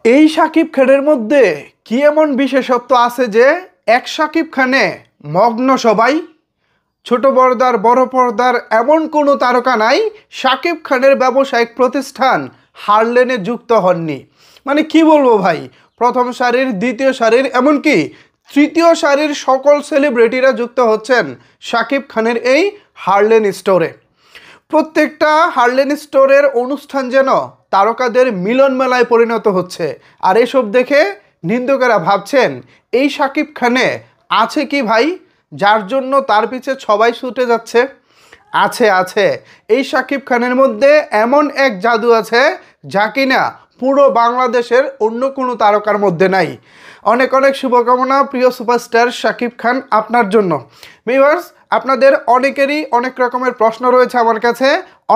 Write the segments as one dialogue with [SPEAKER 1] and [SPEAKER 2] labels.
[SPEAKER 1] এই শাকিব খানের মধ্যে কি এমন বিশেষত্ব আছে যে এক শাকিব খানে মগ্ন সবাই? ছোট পর্দার বড় পর্দার এমন কোনো তারকা নাই শাকিব খানের ব্যবসায়িক প্রতিষ্ঠান হারলেনে যুক্ত হননি। মানে কি বলবো ভাই, প্রথম সারির, দ্বিতীয় সারির, এমনকি তৃতীয় সারির সকল সেলিব্রিটিরা যুক্ত হচ্ছেন শাকিব খানের এই হারলেন স্টোরে। প্রত্যেকটা হারলেন স্টোরের অনুষ্ঠান যেন তারকাদের মিলন মেলায় পরিণত হচ্ছে। আর এসব দেখে নিন্দুকেরা ভাবছেন এই শাকিব খানে আছে কি ভাই, যার জন্য তার পিছে সবাই ছুটে যাচ্ছে? আছে আছে, এই শাকিব খানের মধ্যে এমন এক জাদু আছে যা কিনা পুরো বাংলাদেশের অন্য কোনো তারকার মধ্যে নাই। অনেক অনেক শুভকামনা প্রিয় সুপারস্টার শাকিব খান আপনার জন্য। ভিউয়ার্স, আপনাদের অনেকেরই অনেক রকমের প্রশ্ন রয়েছে আমার কাছে।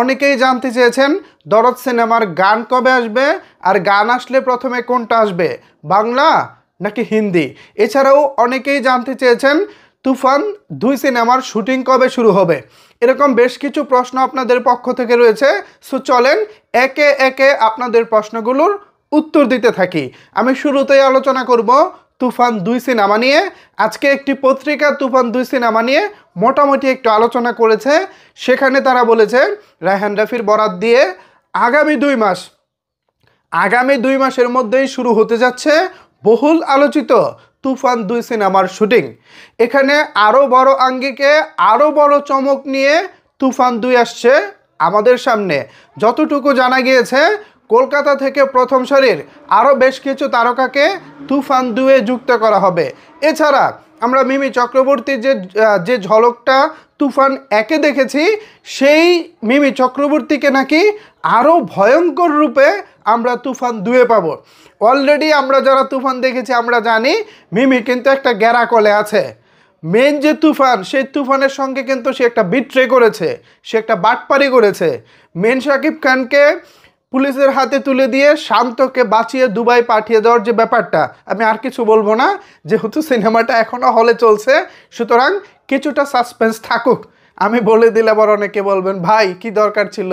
[SPEAKER 1] অনেকেই জানতে চেয়েছেন দরদ সিনেমার গান কবে আসবে, আর গান আসলে প্রথমে কোনটা আসবে, বাংলা নাকি হিন্দি? এছাড়াও অনেকেই জানতে চেয়েছেন তুফান 2 সিনেমার শুটিং কবে শুরু হবে। এরকম বেশ কিছু প্রশ্ন আপনাদের পক্ষ থেকে রয়েছে। সো চলেন একে একে আপনাদের প্রশ্নগুলোর উত্তর দিতে থাকি। আমি শুরুতেই আলোচনা করব তুফান 2 সিনেমা নিয়ে। আজকে একটি পত্রিকা তুফান 2 সিনেমা নিয়ে মোটামুটি একটু আলোচনা করেছে। সেখানে তারা বলেছে রায়হান রাফির বরাত দিয়ে আগামী 2 মাসের মধ্যেই শুরু হতে যাচ্ছে বহুল আলোচিত তুফান 2 সিনেমার শুটিং। এখানে আরও বড় আঙ্গিকে, আরও বড় চমক নিয়ে তুফান 2 আসছে আমাদের সামনে। যতটুকু জানা গিয়েছে কলকাতা থেকে প্রথম সারির আরও বেশ কিছু তারকাকে তুফান 2-এ যুক্ত করা হবে। এছাড়া আমরা মিমি চক্রবর্তীর যে ঝলকটা তুফান 1-এ দেখেছি, সেই মিমি চক্রবর্তীকে নাকি আরও ভয়ঙ্কর রূপে আমরা তুফান 2-এ পাবো। অলরেডি আমরা যারা তুফান দেখেছি আমরা জানি মিমি কিন্তু একটা গ্যারাকলে আছে। মেন যে তুফান, সেই তুফানের সঙ্গে কিন্তু সে একটা বিট্রে করেছে, সে একটা বাটপারি করেছে। মেন শাকিব খানকে পুলিশের হাতে তুলে দিয়ে শান্তকে বাঁচিয়ে দুবাই পাঠিয়ে দেওয়ার যে ব্যাপারটা, আমি আর কিছু বলবো না, যেহেতু সিনেমাটা এখনও হলে চলছে, সুতরাং কিছুটা সাসপেন্স থাকুক। আমি বলে দিলে আবার অনেকে বলবেন ভাই কি দরকার ছিল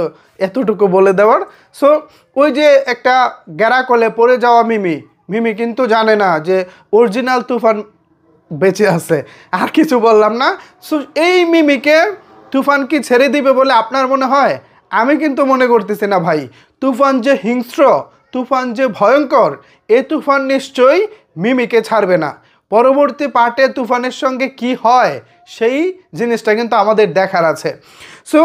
[SPEAKER 1] এতটুকু বলে দেওয়ার। সো ওই যে একটা গ্যারাকলে পড়ে যাওয়া মিমি কিন্তু জানে না যে অরিজিনাল তুফান বেঁচে আছে। আর কিছু বললাম না। সো এই মিমিকে তুফান কি ছেড়ে দিবে বলে আপনার মনে হয়? আমি কিন্তু মনে করতেছি না ভাই। তুফান যে হিংস্র, তুফান যে ভয়ঙ্কর, এ তুফান নিশ্চয়ই মিমিকে ছাড়বে না। পরবর্তী পার্টে তুফানের সঙ্গে কি হয় সেই জিনিসটা কিন্তু আমাদের দেখার আছে। সো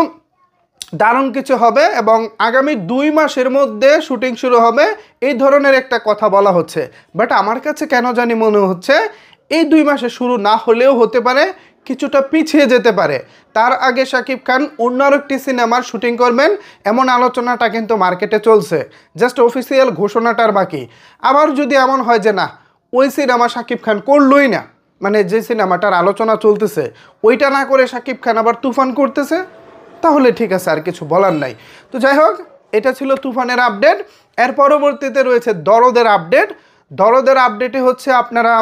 [SPEAKER 1] দারুণ কিছু হবে এবং আগামী 2 মাসের মধ্যে শুটিং শুরু হবে, এই ধরনের একটা কথা বলা হচ্ছে। বাট আমার কাছে কেন জানি মনে হচ্ছে এই 2 মাসে শুরু না হলেও হতে পারে, কিছুটা পিছিয়ে যেতে পারে। তার আগে শাকিব খান অন্য আরেকটি সিনেমার শুটিং করবেন, এমন আলোচনাটা কিন্তু মার্কেটে চলছে। জাস্ট অফিসিয়াল ঘোষণাটার বাকি। আবার যদি এমন হয় যে না, ওই সিনেমা শাকিব খান করলই না, মানে যে সিনেমাটার আলোচনা চলতেছে ওইটা না করে শাকিব খান আবার তুফান করতেছে, তাহলে ঠিক আছে, আর কিছু বলার নাই। তো যাই হোক, এটা ছিল তুফানের আপডেট। এর পরবর্তীতে রয়েছে দরদের আপডেট। দরদের আপডেটে হচ্ছে আপনারা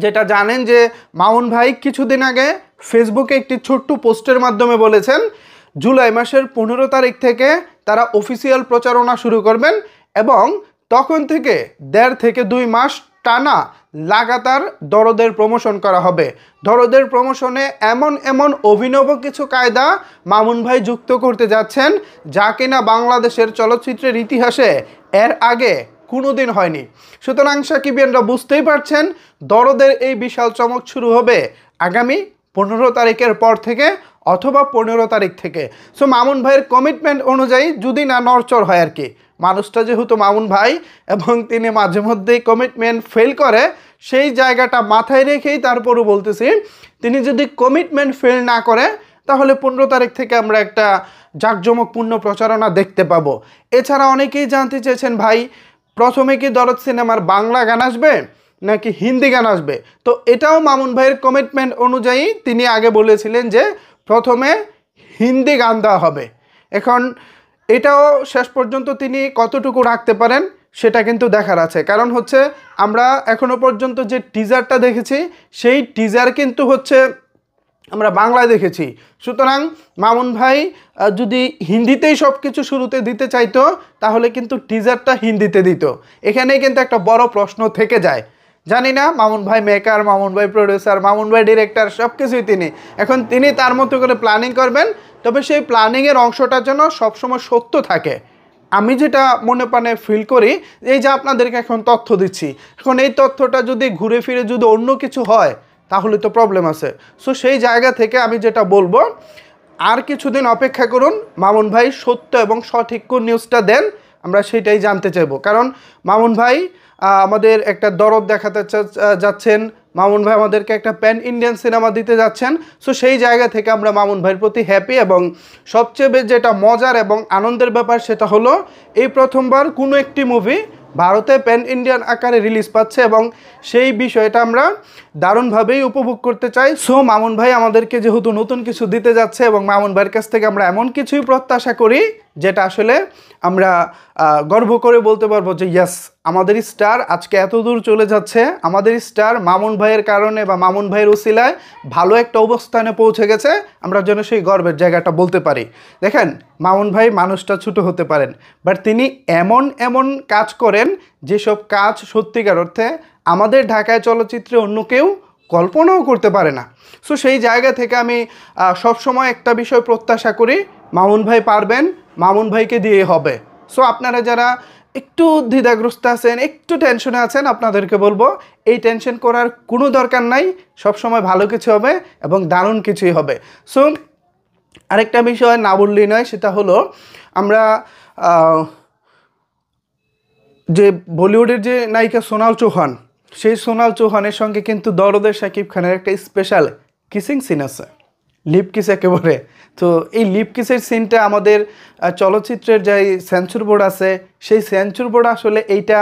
[SPEAKER 1] যেটা জানেন যে মামুন ভাই কিছুদিন আগে ফেসবুকে একটি ছোট্ট পোস্টের মাধ্যমে বলেছেন জুলাই মাসের 15 তারিখ থেকে তারা অফিসিয়াল প্রচারণা শুরু করবেন এবং তখন থেকে 1.5 থেকে 2 মাস টানা লাগাতার দরদের প্রমোশন করা হবে। দরদের প্রমোশনে এমন এমন অভিনব কিছু কায়দা মামুন ভাই যুক্ত করতে যাচ্ছেন যা কিনা বাংলাদেশের চলচ্চিত্রের ইতিহাসে এর আগে কোনোদিন হয়নি। সুতরাং সাকিবিয়ানরা বুঝতেই পারছেন দরদের এই বিশাল চমক শুরু হবে আগামী 15 তারিখের পর থেকে অথবা 15 তারিখ থেকে। সো মামুন ভাইয়ের কমিটমেন্ট অনুযায়ী যদি না নড়চড় হয় আর কি, মানুষটা যেহেতু মামুন ভাই এবং তিনি মাঝে মধ্যেই কমিটমেন্ট ফেল করে, সেই জায়গাটা মাথায় রেখেই তারপরও বলতেছি তিনি যদি কমিটমেন্ট ফেল না করে তাহলে 15 তারিখ থেকে আমরা একটা জাঁকজমকপূর্ণ প্রচারণা দেখতে পাবো। এছাড়া অনেকেই জানতে চেয়েছেন ভাই প্রথমে কি দরদ সিনেমার বাংলা গান আসবে নাকি হিন্দি গান আসবে? তো এটাও মামুন ভাইয়ের কমিটমেন্ট অনুযায়ী তিনি আগে বলেছিলেন যে প্রথমে হিন্দি গান দেওয়া হবে। এখন এটাও শেষ পর্যন্ত তিনি কতটুকু রাখতে পারেন সেটা কিন্তু দেখার আছে। কারণ হচ্ছে আমরা এখনো পর্যন্ত যে টিজারটা দেখেছি সেই টিজার কিন্তু হচ্ছে আমরা বাংলায় দেখেছি। সুতরাং মামুন ভাই যদি হিন্দিতেই সব কিছু শুরুতে দিতে চাইতো তাহলে কিন্তু টিজারটা হিন্দিতে দিত। এখানেই কিন্তু একটা বড় প্রশ্ন থেকে যায়। জানি না, মামুন ভাই মেকার, মামুন ভাই প্রডিউসার, মামুন ভাই ডিরেক্টর, সব কিছুই তিনি। এখন তিনি তার মতো করে প্ল্যানিং করবেন, তবে সেই প্ল্যানিংয়ের অংশটা যেন সবসময় সত্য থাকে। আমি যেটা মনে প্রাণে ফিল করি, এই যে আপনাদেরকে এখন তথ্য দিচ্ছি, এখন এই তথ্যটা যদি ঘুরে ফিরে যদি অন্য কিছু হয় তাহলে তো প্রবলেম আছে। সো সেই জায়গা থেকে আমি যেটা বলবো, আর কিছুদিন অপেক্ষা করুন, মামুন ভাই সত্য এবং সঠিক কোন নিউজটা দেন আমরা সেটাই জানতে চাইবো। কারণ মামুন ভাই আমাদের একটা দরদ দেখাতে যাচ্ছেন, মামুন ভাই আমাদেরকে একটা প্যান ইন্ডিয়ান সিনেমা দিতে যাচ্ছেন। সো সেই জায়গা থেকে আমরা মামুন ভাইয়ের প্রতি হ্যাপি, এবং সবচেয়ে যেটা মজার এবং আনন্দের ব্যাপার সেটা হলো এই প্রথমবার কোনো একটি মুভি ভারতে প্যান ইন্ডিয়ান আকারে রিলিজ পাচ্ছে, এবং সেই বিষয়টা আমরা দারুণভাবেই উপভোগ করতে চাই। সো মামুন ভাই আমাদেরকে যেহেতু নতুন কিছু দিতে যাচ্ছে, এবং মামুন ভাইয়ের কাছ থেকে আমরা এমন কিছুই প্রত্যাশা করি যেটা আসলে আমরা গর্ব করে বলতে পারবো যে ইয়েস, আমাদের স্টার আজকে এত দূর চলে যাচ্ছে, আমাদের স্টার মামুন ভাইয়ের কারণে বা মামুন ভাইয়ের উসিলায় ভালো একটা অবস্থানে পৌঁছে গেছে, আমরা যেন সেই গর্বের জায়গাটা বলতে পারি। দেখেন, মামুন ভাই মানুষটা ছোট হতে পারেন, বাট তিনি এমন এমন কাজ করেন যেসব কাজ সত্যিকার অর্থে আমাদের ঢাকায় চলচ্চিত্রে অন্য কেউ কল্পনাও করতে পারে না। সো সেই জায়গা থেকে আমি সবসময় একটা বিষয় প্রত্যাশা করি, মামুন ভাই পারবেন, মামুন ভাইকে দিয়ে হবে। সো আপনারা যারা একটু দ্বিধাগ্রস্ত আছেন, একটু টেনশনে আছেন, আপনাদেরকে বলবো এই টেনশন করার কোনো দরকার নাই, সবসময় ভালো কিছু হবে এবং দারুণ কিছুই হবে। সো আরেকটা বিষয় না বললেই নয়, সেটা হলো আমরা যে বলিউডের যে নায়িকা সোনাল চৌহান, সেই সোনাল চৌহানের সঙ্গে কিন্তু দরদের শাকিব খানের একটা স্পেশাল কিসিং সিন আছে, লিপ কিস একেবারে। তো এই লিপ কিসের সিনটা আমাদের চলচ্চিত্রের যে সেন্সর বোর্ড আছে, সেই সেন্সর বোর্ড আসলে এইটা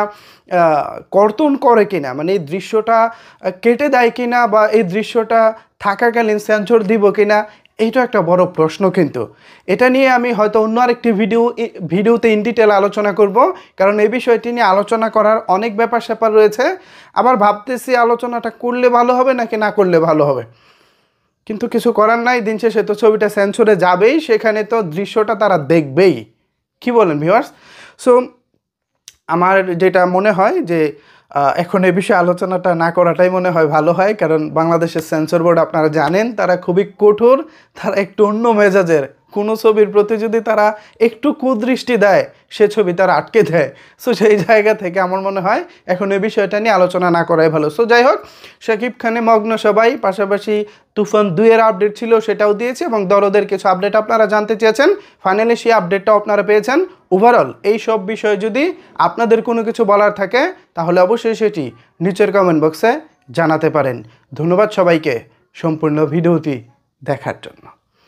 [SPEAKER 1] কর্তন করে কিনা, মানে এই দৃশ্যটা কেটে দেয় কিনা, বা এই দৃশ্যটা থাকাকালীন সেন্সর দিব কিনা, এইটা একটা বড় প্রশ্ন। কিন্তু এটা নিয়ে আমি হয়তো অন্য আরেকটি ভিডিওতে ইন ডিটেল আলোচনা করব, কারণ এই বিষয়টি নিয়ে আলোচনা করার অনেক ব্যাপার স্যাপার রয়েছে। আবার ভাবতেছি আলোচনাটা করলে ভালো হবে নাকি না করলে ভালো হবে, কিন্তু কিছু করার নাই। দিন শেষে তো ছবিটা সেন্সরে যাবেই, সেখানে তো দৃশ্যটা তারা দেখবেই। কি বলেন ভিউয়ার্স? সো আমার যেটা মনে হয় যে এখন এই বিষয়ে আলোচনাটা না করাটাই মনে হয় ভালো হয়, কারণ বাংলাদেশের সেন্সর বোর্ড আপনারা জানেন তারা খুবই কঠোর, তারা একটু অন্য মেজাজের। কোনো ছবির প্রতি যদি তারা একটু কুদৃষ্টি দেয়, সে ছবি তারা আটকে দেয়। সো সেই জায়গা থেকে আমার মনে হয় এখন এই বিষয়টা নিয়ে আলোচনা না করাই ভালো। সো যাই হোক, শাকিব খানে মগ্ন সবাই, পাশাপাশি তুফান 2-এর আপডেট ছিল সেটাও দিয়েছি, এবং দরদের কিছু আপডেট আপনারা জানতে চেয়েছেন, ফাইনালি সেই আপডেটটাও আপনারা পেয়েছেন। ওভারঅল এই সব বিষয়ে যদি আপনাদের কোনো কিছু বলার থাকে তাহলে অবশ্যই সেটি নিচের কমেন্ট বক্সে জানাতে পারেন। ধন্যবাদ সবাইকে সম্পূর্ণ ভিডিওটি দেখার জন্য।